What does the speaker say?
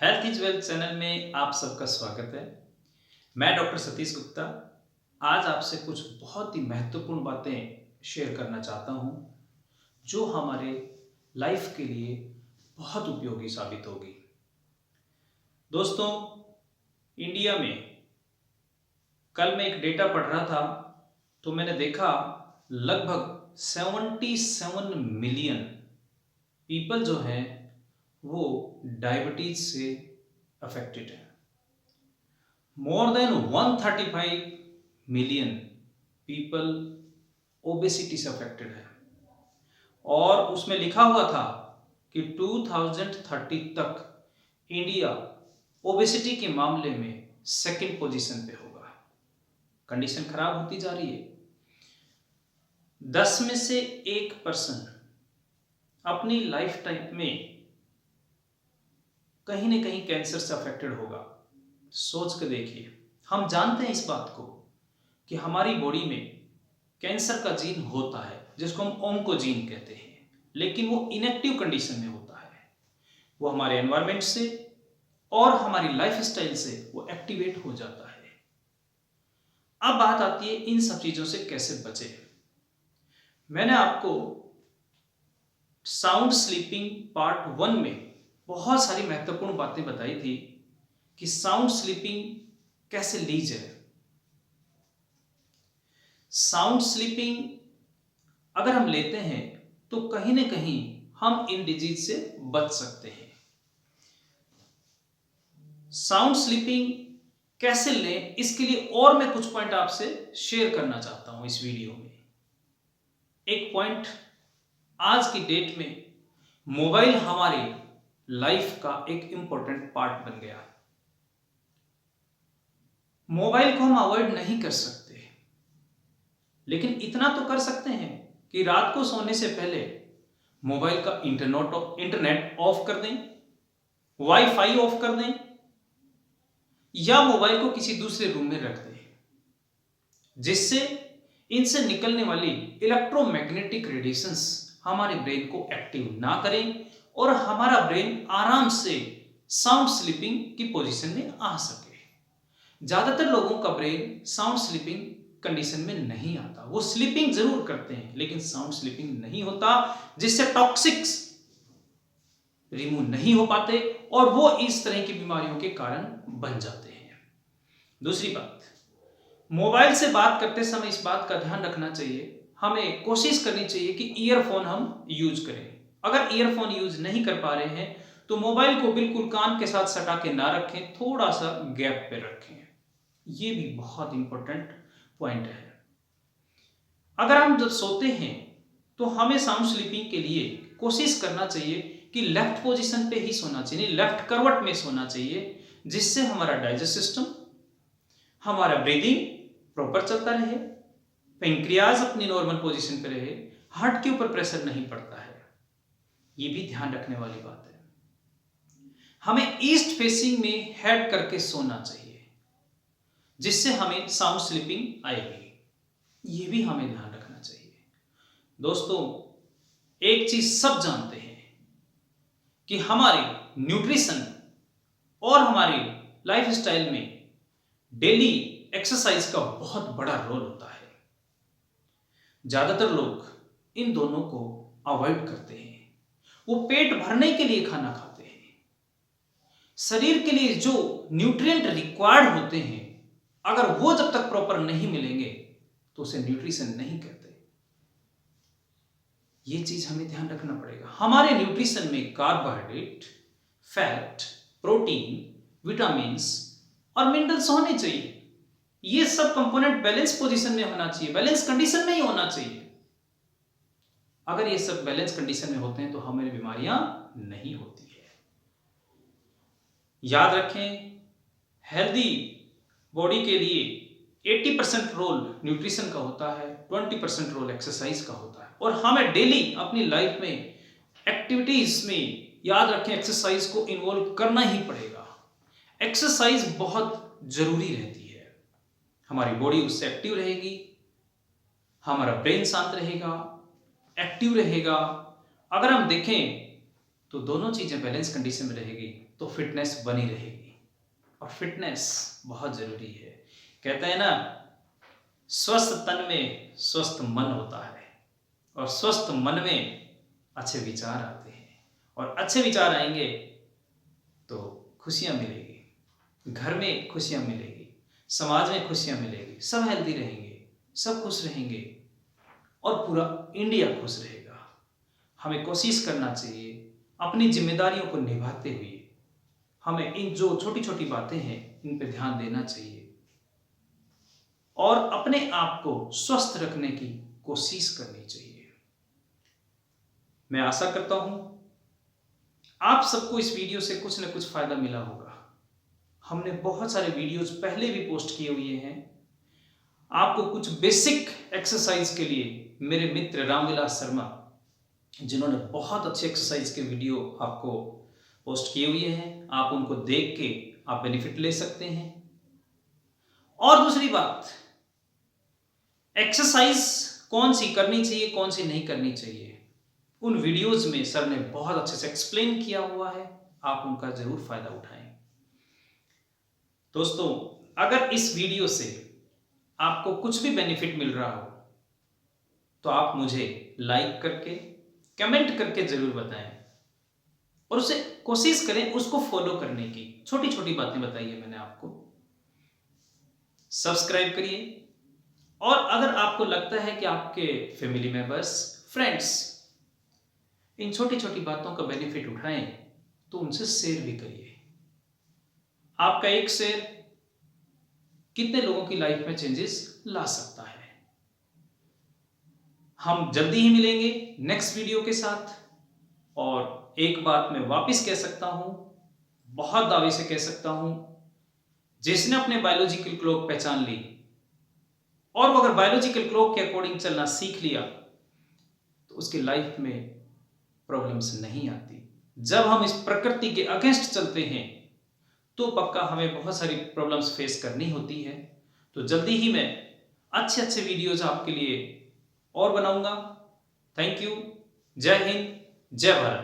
Health is wealth channel में आप सबका स्वागत है। मैं डॉक्टर सतीश गुप्ता आज आपसे कुछ बहुत ही महत्वपूर्ण बातें शेयर करना चाहता हूं जो हमारे लाइफ के लिए बहुत उपयोगी साबित होगी। दोस्तों, इंडिया में कल मैं एक डेटा पढ़ रहा था तो मैंने देखा लगभग 77 मिलियन पीपल जो हैं वो डायबिटीज से अफेक्टेड है। More than 135 million people obesity से अफेक्टेड है और उसमें लिखा हुआ था कि 2030 तक इंडिया ओबेसिटी के मामले में सेकंड पोजीशन पे होगा। कंडीशन खराब होती जा रही है। 10 में से 1% अपनी लाइफ टाइम में कहीं ना कहीं कैंसर से अफेक्टेड होगा। सोच के देखिए, हम जानते हैं इस बात को कि हमारी बॉडी में कैंसर का जीन होता है जिसको हम ओंकोजीन कहते हैं, लेकिन वो इनएक्टिव कंडीशन में होता है। वो हमारे एनवायरनमेंट से और हमारी लाइफस्टाइल से वो एक्टिवेट हो जाता है। अब बात आती है इन सब चीजों से कैसे बचे। मैंने आपको साउंड स्लीपिंग पार्ट 1 में बहुत सारी महत्वपूर्ण बातें बताई थी कि साउंड स्लीपिंग कैसे ली जाए। साउंड स्लीपिंग अगर हम लेते हैं तो कहीं ना कहीं हम इन डिजीज से बच सकते हैं। साउंड स्लीपिंग कैसे लें, इसके लिए और मैं कुछ पॉइंट आपसे शेयर करना चाहता हूं इस वीडियो में। एक पॉइंट, आज की डेट में मोबाइल हमारी लाइफ का एक इंपॉर्टेंट पार्ट बन गया। मोबाइल को हम अवॉइड नहीं कर सकते, लेकिन इतना तो कर सकते हैं कि रात को सोने से पहले मोबाइल का इंटरनेट ऑफ कर दें, वाईफाई ऑफ कर दें या मोबाइल को किसी दूसरे रूम में रख दें, जिससे इनसे निकलने वाली इलेक्ट्रोमैग्नेटिक रेडिएशंस हमारे ब्रेन को एक्टिव ना करें और हमारा ब्रेन आराम से साउंड स्लीपिंग की पोजीशन में आ सके। ज्यादातर लोगों का ब्रेन साउंड स्लीपिंग कंडीशन में नहीं आता। वो स्लीपिंग जरूर करते हैं लेकिन साउंड स्लीपिंग नहीं होता, जिससे टॉक्सिक्स रिमूव नहीं हो पाते और वो इस तरह की बीमारियों के कारण बन जाते हैं। दूसरी बात, मोबाइल से बात करते समय इस बात का ध्यान रखना चाहिए, हमें कोशिश करनी चाहिए कि ईयरफोन हम यूज करें। अगर ईयरफोन यूज नहीं कर पा रहे हैं तो मोबाइल को बिल्कुल कान के साथ सटा के ना रखें, थोड़ा सा गैप पे रखें। ये भी बहुत इंपॉर्टेंट पॉइंट है। अगर हम जब सोते हैं तो हमें साउंड स्लीपिंग के लिए कोशिश करना चाहिए कि लेफ्ट पोजीशन पे ही सोना चाहिए, लेफ्ट करवट में सोना चाहिए, जिससे हमारा डाइजेस्ट सिस्टम, हमारा ब्रीदिंग प्रॉपर चलता रहे, पेंक्रियाज अपनी नॉर्मल पोजीशन पे रहे, हार्ट के ऊपर प्रेशर नहीं पड़ता है। ये भी ध्यान रखने वाली बात है। हमें ईस्ट फेसिंग में हेड करके सोना चाहिए, जिससे हमें साउंड स्लीपिंग आएगी। ये भी हमें ध्यान रखना चाहिए। दोस्तों, एक चीज सब जानते हैं कि हमारी न्यूट्रिशन और हमारी लाइफस्टाइल में डेली एक्सरसाइज का बहुत बड़ा रोल होता है। ज्यादातर लोग इन दोनों को अवॉइड करते हैं। वो पेट भरने के लिए खाना खाते हैं। शरीर के लिए जो न्यूट्रिएंट रिक्वायर्ड होते हैं, अगर वो जब तक प्रॉपर नहीं मिलेंगे तो उसे न्यूट्रिशन नहीं कहते। ये चीज हमें ध्यान रखना पड़ेगा। हमारे न्यूट्रिशन में कार्बोहाइड्रेट, फैट, प्रोटीन, विटामिन्स और मिनरल्स होने चाहिए। ये सब कंपोनेंट बैलेंस पोजीशन में होना चाहिए, बैलेंस कंडीशन में ही होना चाहिए। अगर ये सब बैलेंस कंडीशन में होते हैं तो हमें बीमारियां नहीं होती है। याद रखें, हेल्दी बॉडी के लिए 80% रोल न्यूट्रिशन का होता है, 20% रोल एक्सरसाइज का होता है। और हमें डेली अपनी लाइफ में एक्टिविटीज में, याद रखें, एक्सरसाइज को इन्वॉल्व करना ही पड़ेगा। एक्सरसाइज बहुत जरूरी रहती है। हमारी बॉडी उससे एक्टिव रहेगी, हमारा ब्रेन शांत रहेगा, एक्टिव रहेगा। अगर हम देखें तो दोनों चीज़ें बैलेंस कंडीशन में रहेगी तो फिटनेस बनी रहेगी। और फिटनेस बहुत ज़रूरी है। कहते हैं ना, स्वस्थ तन में स्वस्थ मन होता है और स्वस्थ मन में अच्छे विचार आते हैं और अच्छे विचार आएंगे तो खुशियाँ मिलेगी, घर में खुशियाँ मिलेगी, समाज में खुशियाँ मिलेगी, सब हेल्दी रहेंगे, सब खुश रहेंगे और पूरा इंडिया खुश रहेगा। हमें कोशिश करना चाहिए अपनी जिम्मेदारियों को निभाते हुए हमें इन जो छोटी छोटी बातें हैं इन पर ध्यान देना चाहिए और अपने आप को स्वस्थ रखने की कोशिश करनी चाहिए। मैं आशा करता हूं आप सबको इस वीडियो से कुछ न कुछ फायदा मिला होगा। हमने बहुत सारे वीडियोस पहले भी पोस्ट किए हुए हैं। आपको कुछ बेसिक एक्सरसाइज के लिए मेरे मित्र रामविलास शर्मा, जिन्होंने बहुत अच्छे एक्सरसाइज के वीडियो आपको पोस्ट किए हुए हैं, आप उनको देख के आप बेनिफिट ले सकते हैं। और दूसरी बात, एक्सरसाइज कौन सी करनी चाहिए कौन सी नहीं करनी चाहिए, उन वीडियोज में सर ने बहुत अच्छे से एक्सप्लेन किया हुआ है, आप उनका जरूर फायदा उठाएं। दोस्तों, अगर इस वीडियो से आपको कुछ भी बेनिफिट मिल रहा हो तो आप मुझे लाइक करके कमेंट करके जरूर बताएं और उसे कोशिश करें उसको फॉलो करने की। छोटी छोटी बातें बताइए मैंने आपको। सब्सक्राइब करिए और अगर आपको लगता है कि आपके फैमिली मेंबर्स, फ्रेंड्स इन छोटी छोटी बातों का बेनिफिट उठाएं तो उनसे शेयर भी करिए। आपका एक शेयर कितने लोगों की लाइफ में चेंजेस ला सकता है। हम जल्दी ही मिलेंगे नेक्स्ट वीडियो के साथ। और एक बात मैं वापस कह सकता हूं, बहुत दावे से कह सकता हूं, जिसने अपने बायोलॉजिकल क्लॉक पहचान ली और वो अगर बायोलॉजिकल क्लॉक के अकॉर्डिंग चलना सीख लिया तो उसकी लाइफ में प्रॉब्लम्स नहीं आती। जब हम इस प्रकृति के अगेंस्ट चलते हैं तो पक्का हमें बहुत सारी प्रॉब्लम्स फेस करनी होती है। तो जल्दी ही मैं अच्छे अच्छे वीडियोज आपके लिए और बनाऊंगा। Thank you. जय हिंद, जय भारत।